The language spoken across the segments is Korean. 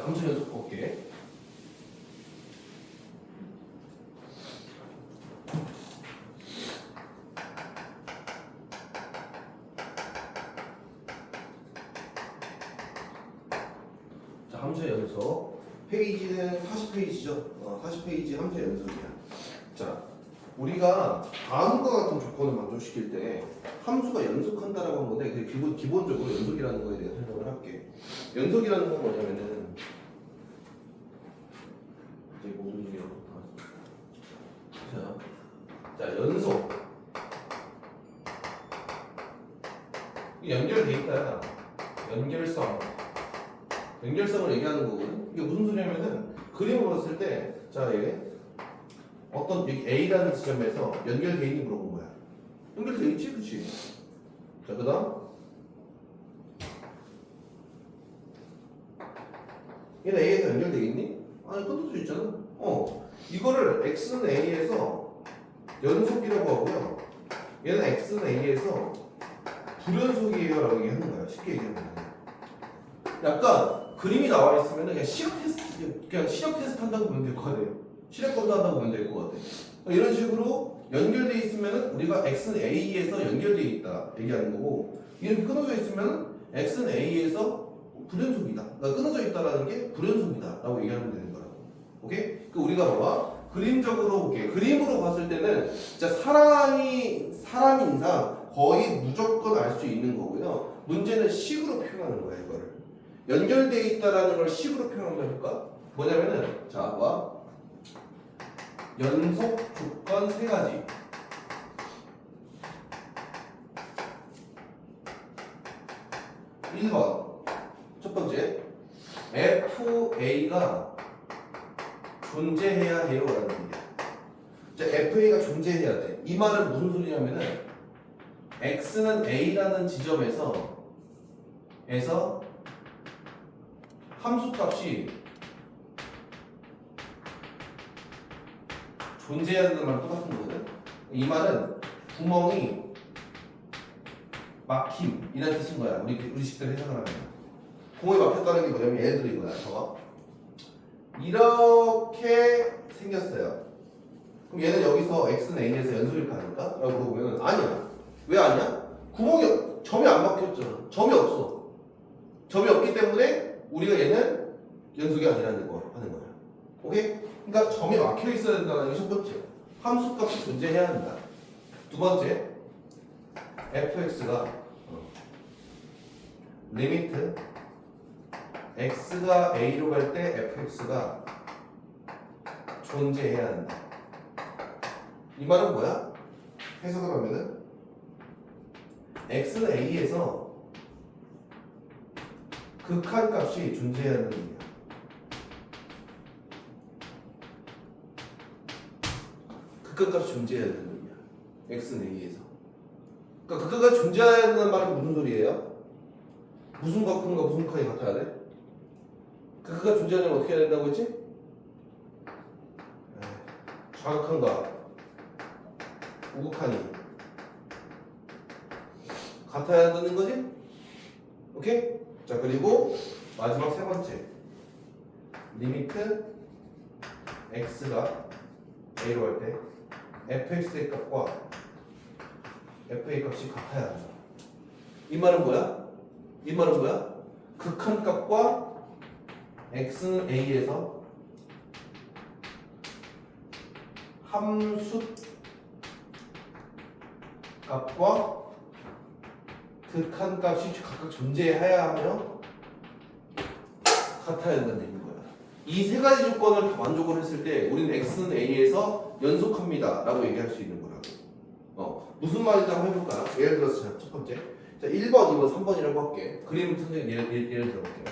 함수 연속 볼게. 자, 함수 연속. 페이지는 40페이지죠. 40페이지 함수 연속이야. 자, 우리가 다음과 같은 조건을 만족시킬 때 함수가 연속한다라고 한 건데, 그 기본적으로 연속이라는 거에 대해 설명을 할게. 연속이라는 건 뭐냐면은, 이제 모든 일이라고 나왔어. 자, 연속. 연결돼 있다. 연결성을 얘기하는 거거든. 이게 무슨 소리냐면은, 그림을 봤을 때, 자, 얘 어떤 여기 A라는 지점에서 연결돼 있니 물어본 거야. 연결돼 있지, 그렇지? 자, 그다음 얘는 A에서 연결돼 있니? 아니, 끊어져 있잖아. 이거를 X는 A에서 연속이라고 하고요. 얘는 X는 A에서 불연속이에요라고 얘기하는 거야. 쉽게 얘기하면. 약간 그림이 나와 있으면 그냥 시력 테스트 한다고 보면 될 것 같아요. 시력 검사한다고 보면 될 것 같아. 이런 식으로 연결돼 있으면 우리가 X는 A에서 연결돼 있다 얘기하는 거고, 이렇게 끊어져 있으면 X는 A에서 불연속이다. 그러니까 끊어져 있다라는 게 불연속이다라고 얘기하면 되는 거라고. 오케이? 그 우리가 봐봐. 그림적으로 볼게. 그림으로 봤을 때는 진짜 사람인 이상 거의 무조건 알 수 있는 거고요. 문제는 식으로 표현하는 거야, 이거를. 연결돼 있다라는 걸 식으로 표현한다 해볼까? 뭐냐면은, 자, 봐. 연속 조건 세 가지. 1번. 첫 번째. FA가 존재해야 해요. 라는 얘기야. 자, FA가 존재해야 돼. 이 말은 무슨 소리냐면은, X는 A라는 지점에서 함수값이 존재해야 되는 말은 똑같은 거거든. 이 말은 구멍이 막힘이라는 뜻인 거야. 우리 식대로 해석을 하면 구멍이 막혔다는 게 뭐냐면 예를 들어 이거야. 봐봐. 이렇게 생겼어요. 그럼 얘는 여기서 X는 A에서 연속일 거 아닐까? 라고 물어보면 아니야. 왜 아니야? 점이 안 막혔잖아. 점이 없어. 점이 없기 때문에 우리가 얘는 연속이 아니라는 거 하는 거야. 오케이? 그러니까 점이 막혀 있어야 된다는 게 첫 번째. 함수값이 존재해야 한다. 두 번째, fx가 리미트 x가 a로 갈 때 fx가 존재해야 한다. 이 말은 뭐야? 해석을 하면은 x는 a에서 극한값이 존재해야 하는 얘기야. 극한값이 존재해야 되는 거야. X는 A에서. 그러니까 극한값이 존재해야 된다는 말은 무슨 소리예요? 무슨 극한과 무슨 극한이 같아야 돼? 극한값이 존재하려면 어떻게 해야 된다고 했지? 좌극한과 우극한이 같아야 한다는 거지? 오케이? 자, 그리고 마지막 세 번째. 리미트 X가 A로 할 때 fx의 값과 f의 값이 같아야 한다. 이 말은 뭐야? 극한값과 x는 a에서 함수 값과 극한값이 각각 존재해야 하며 같아야 된다는 얘기인 거야. 이 세 가지 조건을 다 만족을 했을 때 우리는 x는 a에서 연속합니다 라고 얘기할 수 있는 거라고. 무슨 말인지 한번 해볼까? 예를 들어서 첫 번째, 자 1번, 2번, 3번이라고 할게. 그림 선생님 예를 들어볼게요.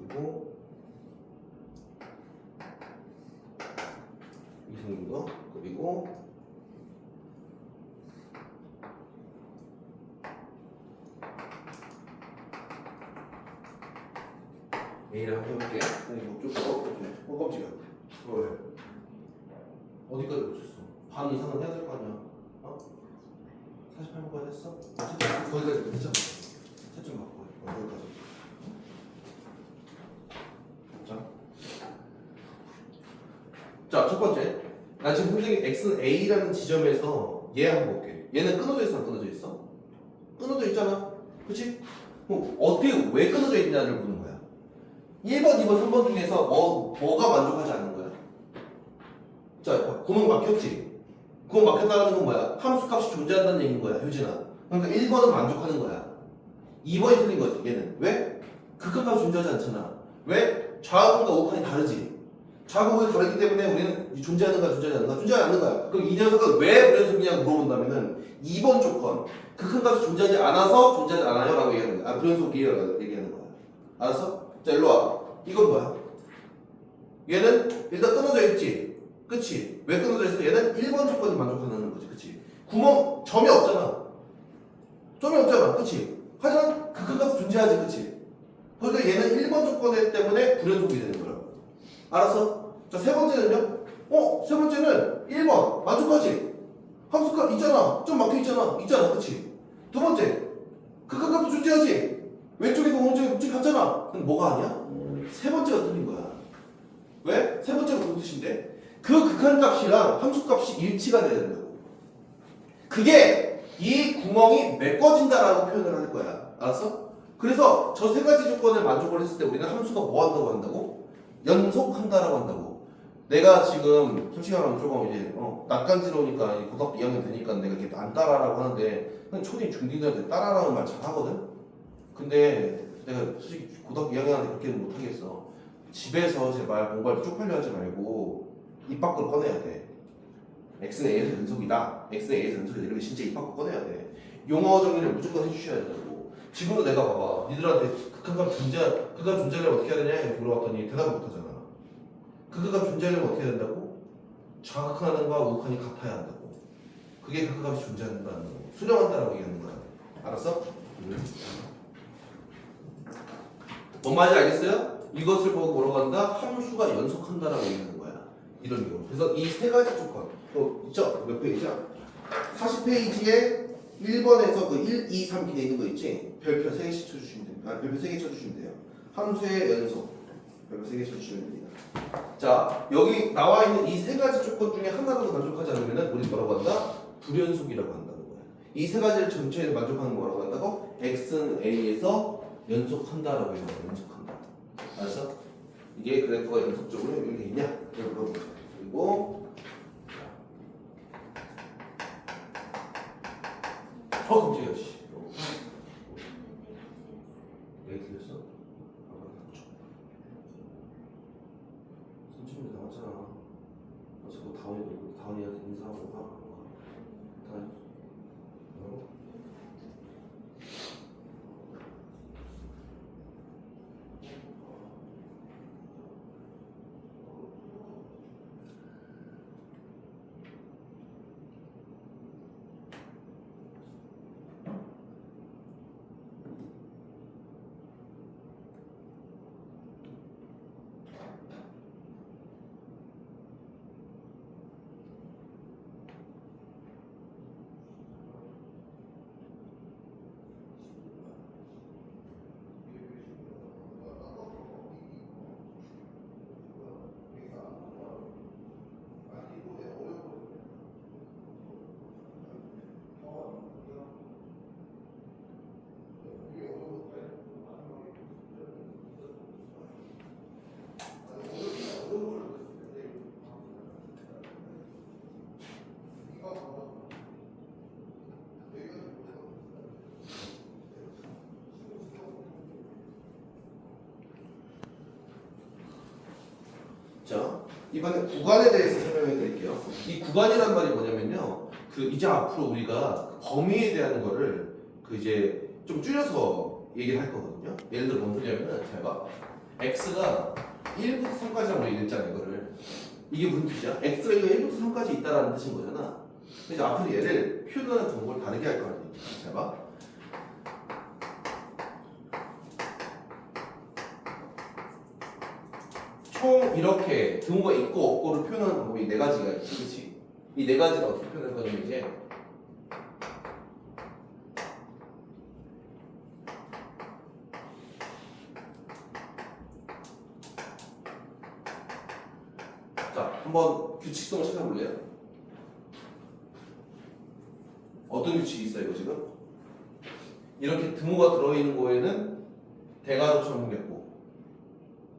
그리고 이 생긴 거, 그리고 A를 한번 해볼게. 이거 깜짝이야. 왜? 어디까지 붙였어? 반 이상은 해야 될 거 아니야? 48번까지 했어? 어쨌든 거기까지 됐잖아. 채점 바꿔. 거기까지. 자, 첫 번째. 나 지금 선생님 x는 a라는 지점에서 얘 한번 볼게. 얘는 끊어져 있어, 안 끊어져 있어? 끊어져 있잖아. 그치? 그럼 어떻게, 왜 끊어져 있냐를 보는 거야. 1번, 2번, 3번 중에서 뭐가 만족하지 않는 거야? 자, 구멍 막혔지? 구멍 막혔다는 건 뭐야? 함수 값이 존재한다는 얘기인 거야, 효진아. 그러니까 1번은 만족하는 거야. 2번이 틀린 거지, 얘는. 왜? 극한값이 존재하지 않잖아. 왜? 좌우간과 우칸이 다르지. 좌우간이 다르기 때문에 우리는 존재하는가 존재하지 않는가? 존재하지 않는 거야. 그럼 이 녀석은 왜 불연속이냐고 물어본다면은 2번 조건. 극한값이 존재하지 않아서 존재하지 않아요? 라고 얘기하는 거야. 아, 불연속이라고 얘기하는 거야. 알았어? 자, 일로 와. 이건 뭐야? 얘는 일단 끊어져 있지. 그치? 왜 끊어져 있어? 얘는 1번 조건이 만족하는 거지. 그치? 구멍, 점이 없잖아. 점이 없잖아. 그치? 하지만 극한값이 존재하지. 그치? 그러니까 얘는 1번 조건 때문에 불연속이 되는 거야. 알았어? 자, 세 번째는요? 세 번째는 1번. 만족하지? 함수값 있잖아. 좀 막혀 있잖아. 있잖아. 그치? 두 번째. 극한값도 존재하지? 왼쪽에서 오른쪽에 묵직 같잖아. 그럼 뭐가 아니야? 세 번째가 틀린 거야. 왜? 세 번째가 무슨 뜻인데? 그 극한값이랑 함수값이 일치가 돼야 된다고. 그게 이 구멍이 메꿔진다라고 표현을 할 거야. 알았어? 그래서 저 세 가지 조건을 만족을 했을 때 우리는 함수가 뭐 한다고 한다고? 연속한다라고 한다고. 내가 지금 솔직히 말하면 조금 이제 낯간지러우니까 고등학교 2학년 되니까 내가 이렇게 안 따라라고 하는데 그냥 초딩 중딩들한테 따라라는 말 잘하거든? 근데 내가 솔직히 고등학교 2학년한테 그렇게는 못하겠어. 집에서 제발 공부할 때 쪽팔려 하지 말고 입 밖으로 꺼내야 돼. x는 a에서 연속이다. x는 a에서 연속이다. 이러면 진짜 입 밖으로 꺼내야 돼. 용어 정리를 무조건 해주셔야 된다고. 지금도 내가 봐봐. 니들한테 극한값 존재를 어떻게 해야 되냐 이렇게 물어봤더니 대답을 못하잖아. 극한값 존재하려면 어떻게 해야 된다고? 좌극한과 우극한이 같아야 한다고. 그게 극한값이 존재한다는 거고. 수렴한다라고 얘기하는 거야. 알았어? 뭔 말인지 알겠어요? 이것을 보고 뭐라고 한다? 함수가 연속한다라고 얘기하는 거야. 이런 경우. 그래서 이 세 가지 조건. 또 있죠? 몇 페이지야? 40페이지에 1번에서 그 1, 2, 3 이렇게 있는 거 있지? 별표 3개씩 쳐주시면 됩니다. 별표 3개 쳐주시면 돼요. 함수의 연속. 별표 3개 쳐주시면 됩니다. 자, 여기 나와 있는 이 세 가지 조건 중에 하나라도 만족하지 않으면 우리 뭐라고 한다? 불연속이라고 한다는 거야. 이 세 가지를 전체에 만족하는 거 뭐라고 한다고? x는 a에서 연속한다라고 해요. 연속한다. 알았어? 이게 그래프가 연속적으로 이렇게 있냐? 그리고 깜짝이야 씨. 왜 틀렸어? 선생님이 나왔잖아. 그래서 뭐 다운이한테 인사하고 다운. 자, 이번에 구간에 대해서 설명해 드릴게요. 이 구간이란 말이 뭐냐면요. 그 이제 앞으로 우리가 범위에 대한 거를 그 이제 좀 줄여서 얘기를 할 거거든요. 예를 들어 뭔 소리냐면은 잘 봐. x가 1부터 3까지 한번 읽자 이거를. 이게 무슨 뜻이야? x가 이거 1부터 3까지 있다라는 뜻인 거잖아. 그래서 앞으로 얘를 표현하는 방법을 다르게 할 거야. 잘 봐. 총 이렇게 등호가 있고 없고를 표현하는 방법이 네 가지가 있지, 그렇지? 이 네 가지를 어떻게 표현할 거냐면 이제 규칙성을 찾아볼래요? 어떤 규칙이 있어요 이거 지금? 이렇게 등호가 들어있는 거에는 대괄호처럼 생겼고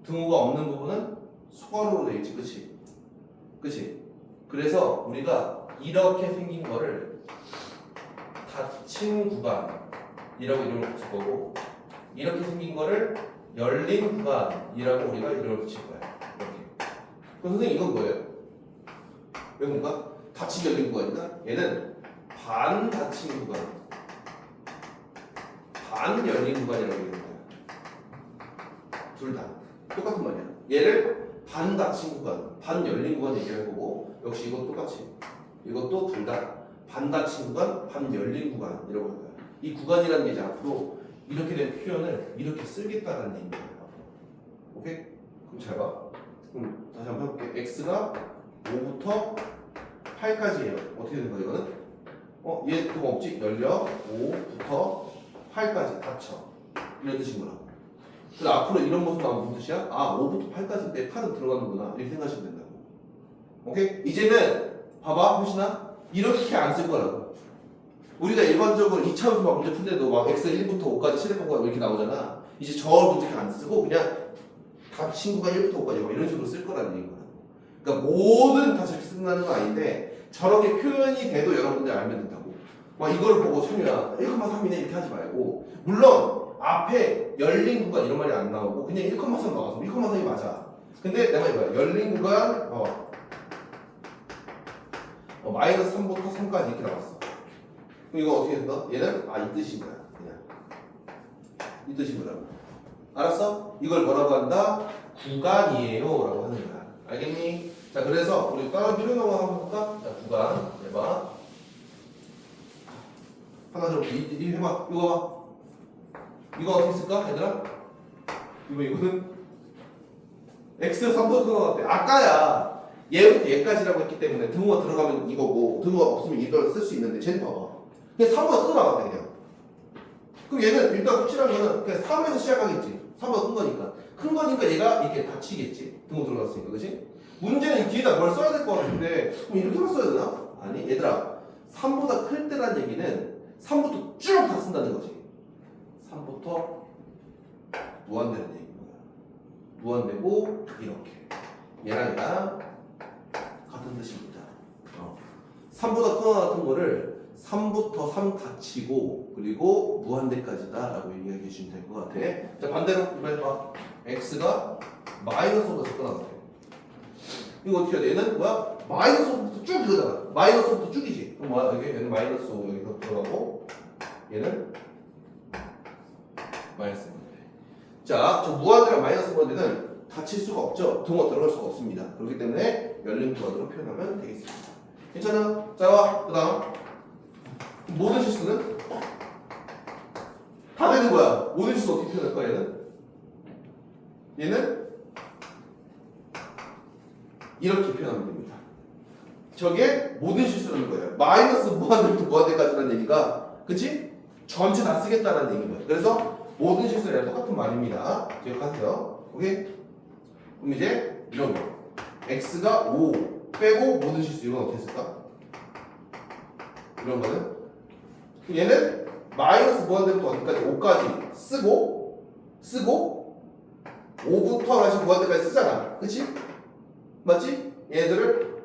등호가 없는 부분은 소괄호로 되어 있지, 그치? 그치? 그래서 우리가 이렇게 생긴 거를 닫힌 구간이라고 이름을 붙일 거고 이렇게 생긴 거를 열린 구간이라고 우리가 이름을 붙일 거야. 이렇게. 그럼 선생님 이건 뭐예요? 왜 뭔가? 닫힌 열린 구간이다? 얘는 반 닫힌 구간, 반 열린 구간이라고 얘기하는 거야. 둘 다 똑같은 말이야. 얘를 반 닫힌 구간, 반 열린 구간 얘기할 거고 역시 이것도 똑같이 이것도 둘 다 반 닫힌 구간, 반 열린 구간이라고 할 거야. 이 구간이라는 게 이제 앞으로 이렇게 된 표현을 이렇게 쓰겠다라는 얘기야. 오케이? 그럼 잘 봐. 다시 한번 해볼게. x가 5부터 8까지예요. 어떻게 되는 거야 이거는? 얘 또 없지? 열려 5부터 8까지 닫혀. 이런 뜻인 거라. 그래서 앞으로 이런 모습 나오면 무슨 뜻이야? 아 5부터 8까지 내 팔은 들어가는구나 이렇게 생각하시면 된다고. 오케이? 이제는 봐봐 호신아 이렇게 안 쓸 거라고. 우리가 일반적으로 2차함수 막 문제 푼 때도 막 x 1부터 5까지 시대평가 이렇게 나오잖아. 이제 저 문제 안 쓰고 그냥 다 친구가 1부터 5까지 막 이런 식으로 쓸 거라는 얘기야. 그러니까 모든 다 저렇게 쓴다는 건 아닌데 저렇게 표현이 돼도 여러분들 알면 된다고. 막 이걸 보고 천유야 1,3이네 이렇게 하지 말고 물론 앞에 열린 구간 이런 말이 안 나오고 그냥 1,3 나와서 1,3이 맞아. 근데 내가 이거야 열린 구간 마이너스 3부터 3까지 이렇게 나왔어. 그럼 이거 어떻게 된다? 얘는 이 뜻인 거야. 그냥 이 뜻인 거라고. 알았어? 이걸 뭐라고 한다? 구간이에요 라고 하는 거야. 알겠니? 자 그래서 우리 다른 필요 나와 한번 볼까? 자 구간 해봐. 하나 좀 해봐. 이거 봐. 이거 어떻게 쓸까 얘들아? 이거는 x 3부터 끊어놨대. 아까야 얘부터 얘까지라고 했기 때문에 등호가 들어가면 이거고 등호가 없으면 이걸 쓸 수 있는데 쟤는 봐봐 그냥 3보다 끊어나갔대 그냥. 그럼 얘는 일단 확실한 거는 그냥 3에서 시작하겠지. 3보다 큰 거니까 얘가 이렇게 닫히겠지. 등호 들어갔으니까 그치? 문제는 뒤에다 뭘 써야 될 것 같은데 그럼 이렇게만 써야 되나? 아니 얘들아 3보다 클 때란 얘기는 3부터 쭉 다 쓴다는 거지. 3부터 무한대는 얘기인 거야. 무한대고 이렇게 얘랑 같은 뜻입니다. 3보다 끊어놨던 거를 3부터 3 닫히고 그리고 무한대까지다 라고 얘기해 주시면 될 것 같아. 자 반대로 해봐. x가 마이너스 5부터 끊어놨대. 이거 어떻게 해야 돼? 얘는 뭐야? 마이너스 5부터 쭉 이거잖아. 마이너스 5부터 쭉이지. 그럼 뭐야? 얘는 마이너스 5 여기서 들어가고 얘는 마이너스 5. 자, 저 무한대랑 마이너스 무한대는 닫힐 수가 없죠. 등호 들어갈 수가 없습니다. 그렇기 때문에 열린 구간으로 표현하면 되겠습니다. 괜찮아? 자, 그 다음 모든 실수는 다 되는 거야. 모든 실수 어떻게 표현할 거야 얘는 이렇게 표현하면 됩니다. 저게 모든 실수라는 거예요. 마이너스 무한대부터 무한대까지라는 얘기가 그치? 전체 다 쓰겠다는 얘기인 거예요. 그래서 모든 실수랑 똑같은 말입니다. 기억하세요. 오케이? 그럼 이제 이런 거 x가 5 빼고 모든 실수 이건 어떻게 쓸까? 이런 거는 얘는 마이너스 무한대부터 어디까지? 5까지 쓰고 5부터 다시 무한대까지 쓰잖아. 그치? 맞지? 얘들을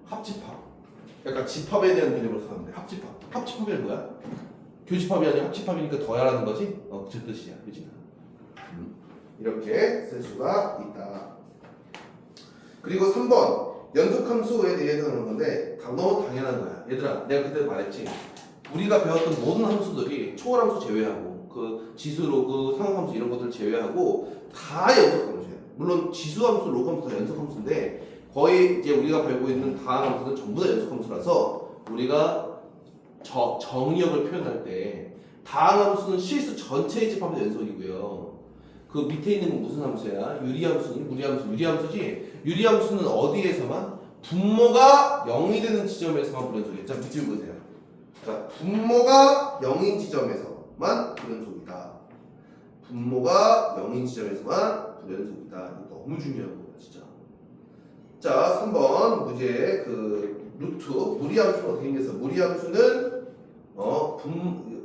합집합 약간 집합에 대한 개념으로 쓰는데 합집합이 뭐야? 교집합이 아니라 합집합이니까 더하라는 거지? 그 뜻이야. 그치? 이렇게 쓸 수가 있다. 그리고 3번 연속함수에 대해서 하는 건데 너무 당연한 거야. 얘들아 내가 그때 말했지. 우리가 배웠던 모든 함수들이 초월함수 제외하고 그 지수, 로그, 상함수 이런 것들 제외하고 다 연속함수야. 물론 지수함수, 로그함수 다 연속함수인데 거의 이제 우리가 배우고 있는 다항 함수는 전부 다 연속함수라서 우리가 정의역을 표현할 때 다항 함수는 실수 전체의 집합의 연속이고요. 그 밑에 있는 건 무슨 함수야? 유리함수니? 유리함수지? 유리함수는 어디에서만? 분모가 0이 되는 지점에서만 불연속이에요. 자, 밑줄 보세요. 자, 분모가 0인 지점에서만 불연속이다. 분모가 0인 지점에서만 불연속이다. 이거 너무 중요한 거야, 진짜. 자, 3번 문제 그 루트 무리함수는 어떻게 생겼어? 무리함수는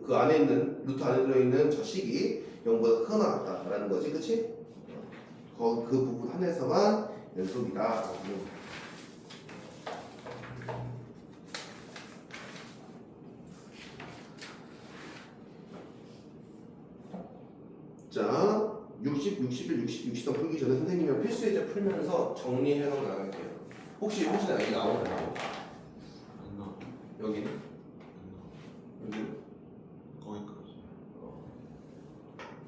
그 안에 있는 루트 안에 들어있는 저 식이 0보다 크거나 같다라는 거지, 그치? 그 부분 한에서만 연속이다. 자, 60, 61, 60, 63 풀기 전에 선생님이 필수 예제 풀면서 정리해서 나갈게요. 혹시 여기 나오나요? 안 나와. 여기는? 안 나와. 여기? 거기까지.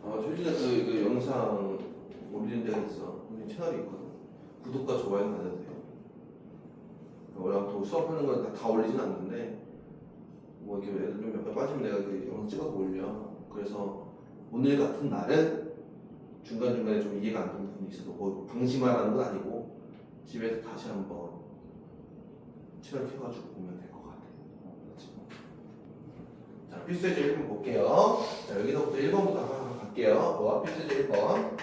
조진아 그 영상 올리는 데가 있어. 우리 채널이 있거든. 구독과 좋아요 받아도 돼요. 원래 또 수업하는 건 다 올리진 않는데 뭐 이렇게 애들 좀 몇 번 빠지면 내가 그 영상 찍어서 올려. 그래서 오늘 같은 날은 중간중간에 좀 이해가 안 되는 부분이 있어도 뭐 방심하라는 건 아니고 집에서 다시 한번 채널 켜가지고 보면 될 것 같아. 자, 필수예제 1번 볼게요. 자, 여기서부터 1번부터 하나 갈게요. 뭐 필수예제 1번.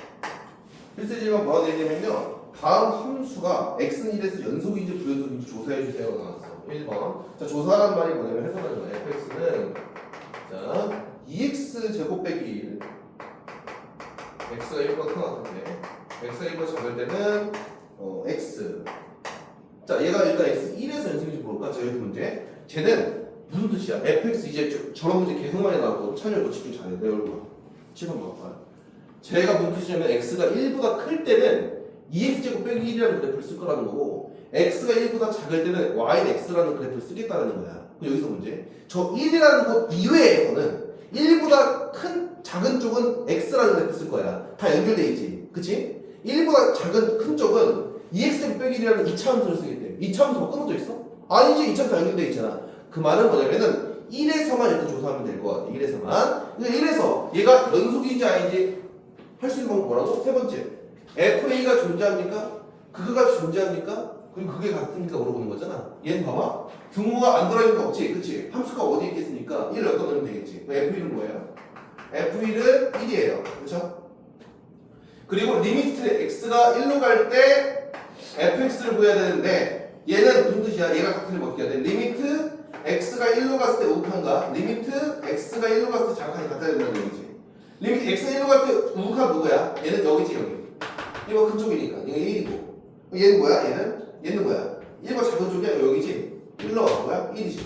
필수예제 1번 뭐가 되냐면요. 다음 함수가 x는 1에서 연속인지 불연속인지 조사해 주세요가 나왔어. 1번. 자, 조사란 말이 뭐냐면 해석하는 거예요. fx는 자, 2x 제곱 빼기 1. x가 1보다 큰 것 같은데 x가 1보다 작을 때는 x. 자, 얘가 일단 x 1에서 연속인지 볼까? 자, 여기 문제. 쟤는 무슨 뜻이야? fx 이제 저런 문제 계속 많이 나오고 찬열 너 집중 잘해. 내 얼굴 7번 봐봐. 쟤가 무슨 뜻이냐면 x가 1보다 클 때는 2x제곱 빼기 1이라는 그래프를 쓸 거라는 거고 x가 1보다 작을 때는 y는 x라는 그래프를 쓰겠다는 거야. 그럼 여기서 문제. 저 1이라는 것 이외에서는 1보다 큰 작은 쪽은 x라는 그래프 쓸 거야. 다 연결돼 있지. 그치? 1보다 작은 큰 쪽은 2x제곱 빼기 1이라는 2차함수를 쓰겠대. 2차함수 뭐 끊어져 있어? 아니지. 2차함수 연결돼 있잖아. 그 말은 뭐냐면은 1에서만 일단 조사하면 될 것 같아. 1에서만. 근데 1에서 얘가 연속인지 아닌지 할 수 있는 방법 뭐라고? 세 번째. FA가 존재합니까? 그 값이 존재합니까? 그리고 그게 같으니까 물어보는 거잖아. 얘는 봐봐. 등호가 안 들어있는 거 없지? 그치? 함수가 어디에 있겠습니까? 1을 여기다 넣으면 되겠지. F1은 뭐예요? F1은 1이에요. 그쵸? 그리고 리미트 x가 1로 갈 때 fx를 구해야 되는데 얘는 무슨 뜻이야? 얘가 같은 걸 어떻게 해야 돼? 리미트 x가 1로 갔을 때 우극한가? 리미트 x가 1로 갔을 때 작한이 같아야 된다는 얘기지. 리미트 x가 1로 갈 때 우극한 누구야? 얘는 여기지 여기. 이거 큰 쪽이니까 이거 1이고 얘는 뭐야? 얘는 뭐야? 1과 작은 쪽이야? 여기지? 1로 뭐야? 1이지.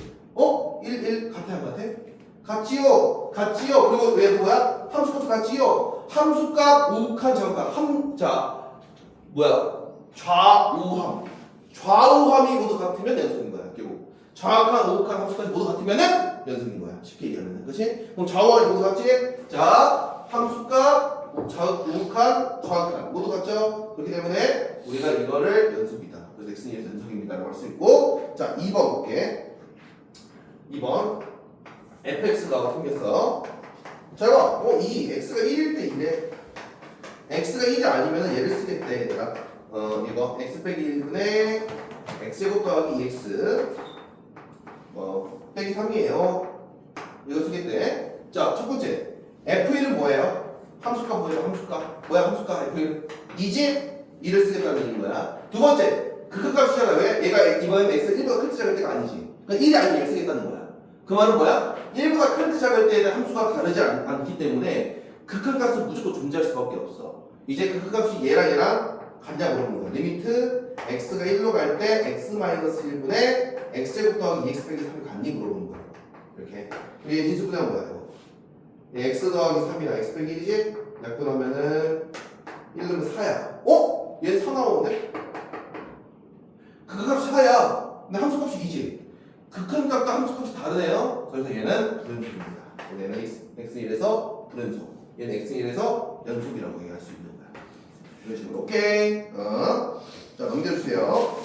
1 같아 안 같아? 같지요. 그리고 얘도 뭐야? 함수값 같지요. 함수값 우극한 작은값 자 뭐야? 좌우함이 모두 같으면 연속인 거야. 결국 정확한 우극한 함수까지 모두 같으면은 연속인 거야. 쉽게 얘기하면 그렇지? 그럼 좌우함이 모두 같지? 자 함수값 우극한 정확한 모두 같죠? 그렇기 때문에 우리가 이거를 연속이다. 그래서 x는 연속입니다라고 할 수 있고 자 2번 볼게. 2번 fx가 생겼어. 자 봐. x가 1일 때 이래. x가 1이 아니면 얘를 쓰겠대 얘들아. 이거 x 빼기 1분의 x제곱 더하기 2x 빼기 3이에요. 이거 쓰겠대. 자 첫 번째 f1은 뭐예요? 함수값 뭐예요? 함수값 f1 이제 2를 쓰겠다는 얘기인 거야. 두 번째 극한값이잖아. 왜? 얘가 이번엔 x가 1보다 큰 때 작을 때가 아니지. 그러니까 1이 아니면 1을 쓰겠다는 거야. 그 말은 뭐야? 1보다 큰 때 작을 때는 함수가 다르지 않기 때문에 극한값은 무조건 존재할 수밖에 없어. 이제 극한값이 얘랑 같냐 물어보는 거야. 리미트 x가 1로 갈 때 x-1분의 x제곱 더하기 2x 빼기 3이 같니 물어보는 거야. 이렇게. 얘 인수분해하면 뭐야? x 더하기 3이랑 x 빼기 1이지? 약분하면은 1 넣으면 4야. 얘는 4 나오는데? 극한값이 4야. 근데 함수값이 2지. 극한값과 함수값이 다르네요. 그래서 얘는 불연속입니다. 얘는 x1에서 불연속. 얘는 x1에서 연속이라고 얘기할 수 있는 거야. 이런 식으로. 오케이. 자 넘겨주세요.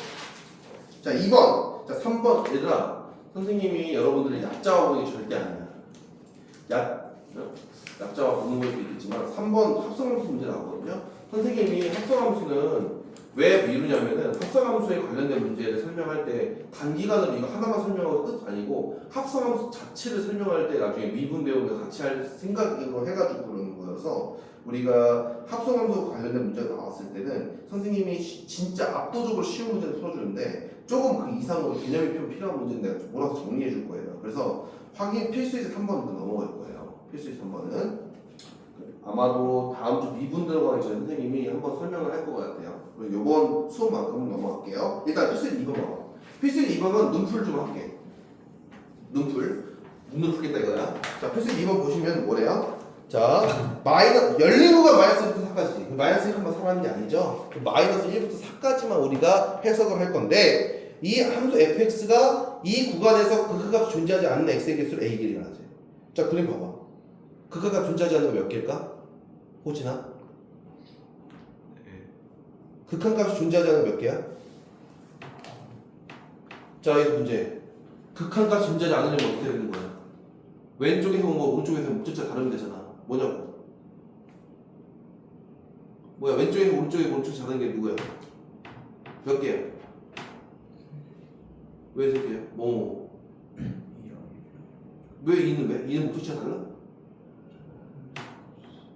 자 2번. 자 3번. 얘들아 선생님이 여러분들을 얕잡아보는 게 절대 아니야. 얕잡아 보는 걸 수도 있겠지만 3번 합성함수 문제 나오거든요. 선생님이 합성함수는 왜 미루냐면은 합성함수에 관련된 문제를 설명할 때 단기간으로 이거 하나만 설명하고 끝 아니고 합성함수 자체를 설명할 때 나중에 미분 배우면서 같이 할 생각으로 해가지고 그러는 거여서 우리가 합성함수 관련된 문제가 나왔을 때는 선생님이 진짜 압도적으로 쉬운 문제를 풀어주는데 조금 그 이상으로 개념이 좀 필요한 문제는 내가 몰아서 정리해 줄 거예요. 그래서 확인 필수에서 3번은 넘어갈 거예요. 필수에서 3번은 아마도 다음 주 미분 들어가기 전에 선생님이 한번 설명을 할 것 같아요. 그리고 이번 수업만큼은 넘어갈게요. 일단 필수에서 2번 봐봐. 필수에서 2번은 눈풀 좀 할게. 눈풀 풀겠다 이거야. 자, 필수에서 2번 보시면 뭐래요? 자, 열린 구가 마이너스 1부터 4까지. 그 마이너스 1만 사라는 게 아니죠. 그 마이너스 1부터 4까지만 우리가 해석을 할 건데 이 함수 fx가 이 구간에서 극한값이 존재하지 않는 x의 개수를 a 길이가 하지. 자, 그림 봐봐. 극한값 존재하지 않는 거 몇 개일까? 호진아? 네. 극한값이 존재하지 않는 거 몇 개야? 자, 이 문제. 극한값이 존재하지 않으려면 어떻게 되는 거야? 왼쪽에서 뭐 오른쪽에서 목적지가 다르면 되잖아. 뭐냐고? 뭐야? 왼쪽에서 오른쪽에 목적지 다른 게 누구야? 몇 개야? 왜 세 개야? 뭐? 왜 2는 왜? 2는 목적지가 달라?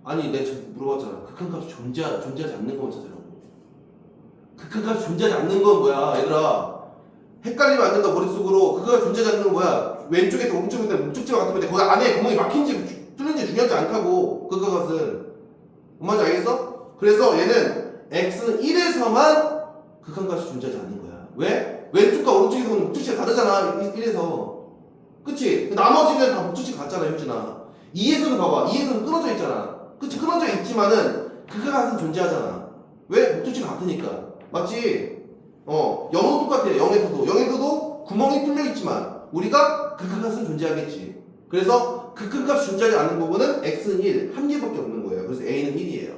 아니 내가 지금 물어봤잖아. 극한값이 존재하지 않는 것만 찾으라고. 극한값이 존재하지 않는 건 뭐야 얘들아. 헷갈리면 안 된다 머릿속으로. 극한값이 존재하지 않는 건 뭐야. 왼쪽에서 오른쪽에서 목적지가 같으면 거기 안에 구멍이 막힌지 뚫린지 중요하지 않다고. 극한값은 뭔 말인지 알겠어? 그래서 얘는 x는 1에서만 극한값이 존재하지 않는 거야. 왜? 왼쪽과 오른쪽에서 목적지가 다르잖아. 1에서 그치? 나머지는 다 목적지가 같잖아 효진아. 2에서는 봐봐. 2에서는 끊어져 있잖아. 그치? 끊어져 있지만은 극한값은 존재하잖아. 왜? 목적지가 같으니까. 맞지? 0도 똑같아요. 0에서도 구멍이 뚫려 있지만 우리가 극한값은 존재하겠지. 그래서 극한값이 존재하지 않는 부분은 x는 1 한 개밖에 없는 거예요. 그래서 a는 1이에요.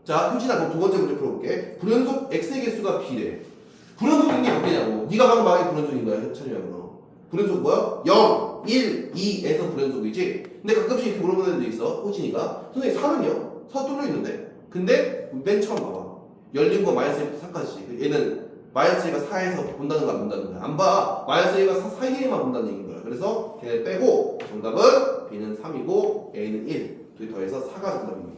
자, 효진아 그럼 두 번째 문제 풀어볼게. 불연속 x의 개수가 b래. 불연속인 게 몇 개냐고. 네가 방금 말한 게 불연속인 거야, 찬이야 그럼. 불연속 뭐야? 0, 1, 2에서 불연속이지. 근데 가끔씩 이렇게 물어보는 애들 있어. 호진이가 선생님 4는요? 4 뚫려 있는데. 근데 맨 처음 봐봐. 열린 거 마이너스 1부터 4까지. 얘는 마이너스 1가 4에서 본다는 거야, 안 본다는 거야? 안 봐. 마이너스 1가 4 사이에만 본다는 얘기인 거야. 그래서 걔네 빼고 정답은 b는 3이고 a는 1. 둘이 더해서 4가 정답입니다.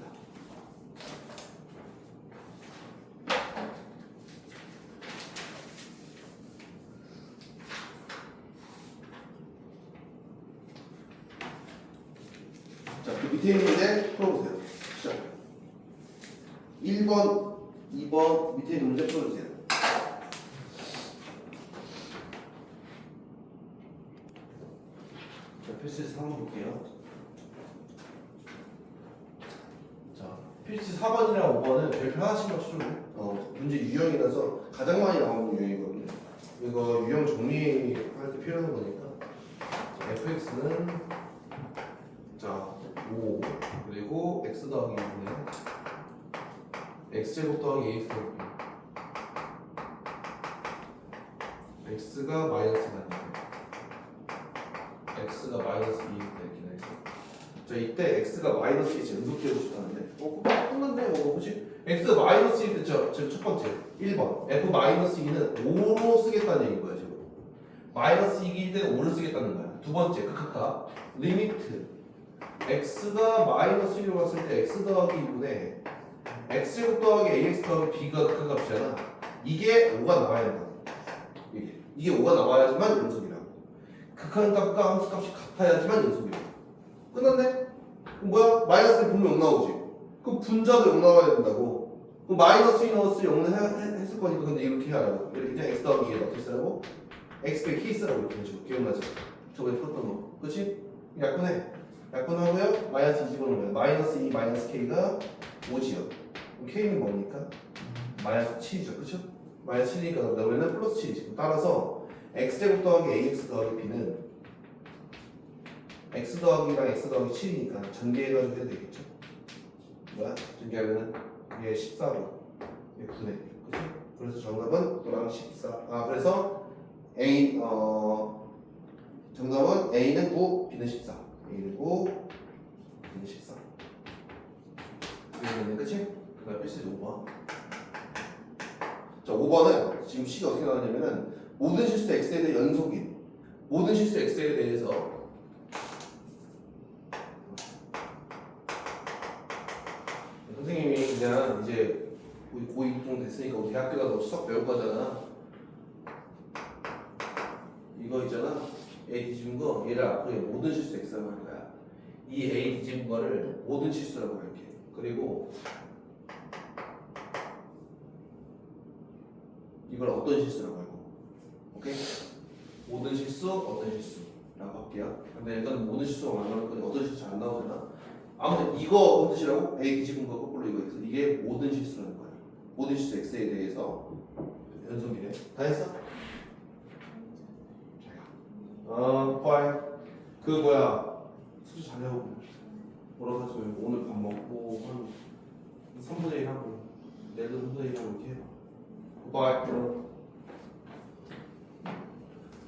자, 그 밑에 있는 문제 풀어보세요. 시작. 1번, 2번 밑에 있는 문제 풀어주세요. 자, 필수 3번 볼게요. 자, 필수 4번이랑 5번은 별표 하나씩만 쳐줄래? 문제 유형이라서 가장 많이 나오는 유형이거든요. 이거 유형 정리할 때 필요한 거니까. 자, fx는 자 5 그리고 x 더하기 2분의 x제곱 더하기 ax 더하기 b x가 마이너스가 아니에요. x가 마이너스 2니까 이렇게 되죠. 자 이때 x가 마이너스 2 연속되고 싶다는데 끝났네. 그치? x가 마이너스 2 됐죠? 지금 첫 번째 1번 f 마이너스 2는 5로 쓰겠다는 얘기인 거야 지금. 마이너스 2일 때는 5를 쓰겠다는 거야. 두 번째 극하 리미트 x가 마이너스 1로 갔을 때 x 더하기 2분의 x제곱 더하기 ax 더하기 b가 극한값이잖아. 이게 5가 나와야 된다. 이게 5가 나와야지만 연속이라고. 극한값과 함수값이 같아야지만 연속이라고. 끝났네? 그럼 뭐야? 마이너스는 분명 0 나오지. 그럼 분자도 0 나와야 된다고. 그럼 마이너스 2 넣었을 0은 했을 거니까 근데 이렇게 하라고. 이렇게 그냥 x 더하기 2에 어떻게 쓰라고? x배 k 쓰라고 이렇게 해주고. 기억나지? 저번에 풀었던 거. 그치? 약분해. 약분하고요. 마이너스 2 집어넣으면 마이너스 2 마이너스 k가 5지요. 그럼 k는 뭡니까? 마이너스 7이죠. 그쵸? 마이너스 7이니까 넣으면 플러스 7이지. 따라서 x제곱 더하기 ax 더하기 b는 x 더하기랑 x 더하기 7이니까 전개해가지고 해도 되겠죠? 뭐야? 전개하면은 얘 14로 얘 9네. 그치? 그래서 정답은 너랑 14. 그래서 a 정답은 a는 9, b는 14. A는 9, B는 14. 이러면 그치? 그 다음 필수 5번. 자 5번은 지금 C가 어떻게 나왔냐면은 모든 실수 X에 대해 연속인 모든 실수 X에 대해서 됐으니까 우리 대학교 가서 수학 배울 거잖아. 이거 있잖아. A 뒤집은 거 얘를 앞으로 모든 실수 X라고 할 거야. 이 A 뒤집은 거를 모든 실수라고 할게. 그리고 이걸 어떤 실수라고 하고, 오케이? 모든 실수, 어떤 실수라고 할게요. 근데 일단 모든 실수가 안 나올 거니 어떤 실수 잘 안 나오잖아. 아무튼 이거 어떤 뜻이라고? A 뒤집은 거 거꾸로 이거 X. 이게 모든 실수라는 거야. 모든 실수 X에 대해서 연속이네. 다 했어? 파일. 그 뭐야? 수지 잘해오고 뭐라고 하지 말고 오늘 밥 먹고 한 3분의 1 하고 내일도 3분의 1 하고 이렇게 해봐. 파일.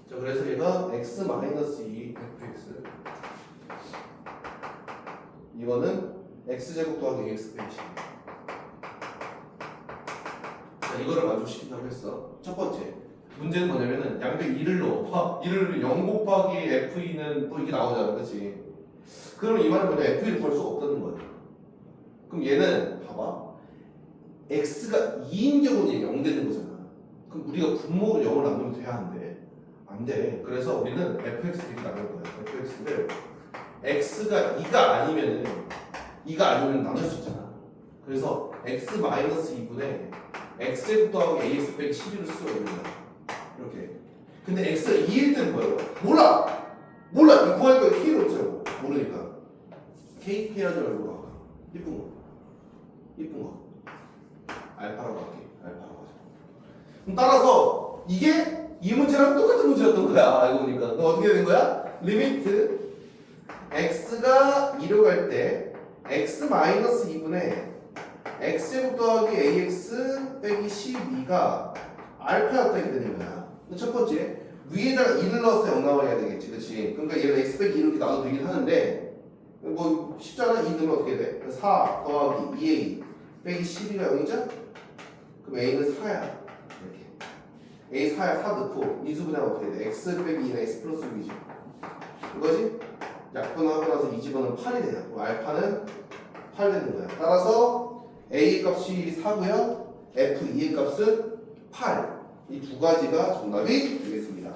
자, 그래서 얘가 x-2 fx 이거는 x제곱 더하기 ax 빼기 10. 자, 이거를 만족시킨다고 했어. 첫 번째 문제는 뭐냐면은 양변 2를 넣어. 2를 0 곱하기 f2는 또 이게 나오잖아, 그렇지? 그러면 이 말은 뭐냐? f2를 구할 수가 없다는 거야. 그럼 얘는 봐봐, x가 2인 경우는 0 되는 거잖아. 그럼 우리가 분모로 0을 나누면 돼야 안 돼? 안 돼. 그래서 우리는 fx 이렇게 나눌 거야. fx를 x가 2가 아니면 나눌 수 있잖아. 그래서 x-2분의 x제곱 더하기 ax 빼기 12를 수가 있는 거야. 이렇게. 근데 x가 2일 때는 뭐예요? 몰라. 이거 구할 거야. k를 없어요. 모르니까. k 하지 말고 봐. 이쁜 거. 알파라고 할게. 알파라고 하자. 그럼 따라서 이게 이 문제랑 똑같은 문제였던 거야. 알고 보니까. 그럼 어떻게 된 거야? 리미트 x가 2로 갈 때 x-2분의 x제곱 더하기 ax 빼기 12가 알파였다 이렇게 되는 거야. 첫 번째, 위에다가 2를 넣어서 0 나와야 되겠지, 그렇지? 그러니까 얘는 x 빼기 2 이렇게 나와도 되긴 하는데 뭐 쉽잖아. 2 넣으면 어떻게 돼? 4 더하기 2a 빼기 12가 0이죠? 그럼 a는 4야. 이렇게 a 4야. 4 넣고 인수분해하면 어떻게 돼? x 빼기 2는 x 플러스 6이지. 이거지? 약분하고 나서 이 집어는 8이 되냐? 그럼 알파는 8 되는 거야. 따라서 a 값이 4고요. f 2의 값은 8. 이 두 가지가 정답이 되겠습니다.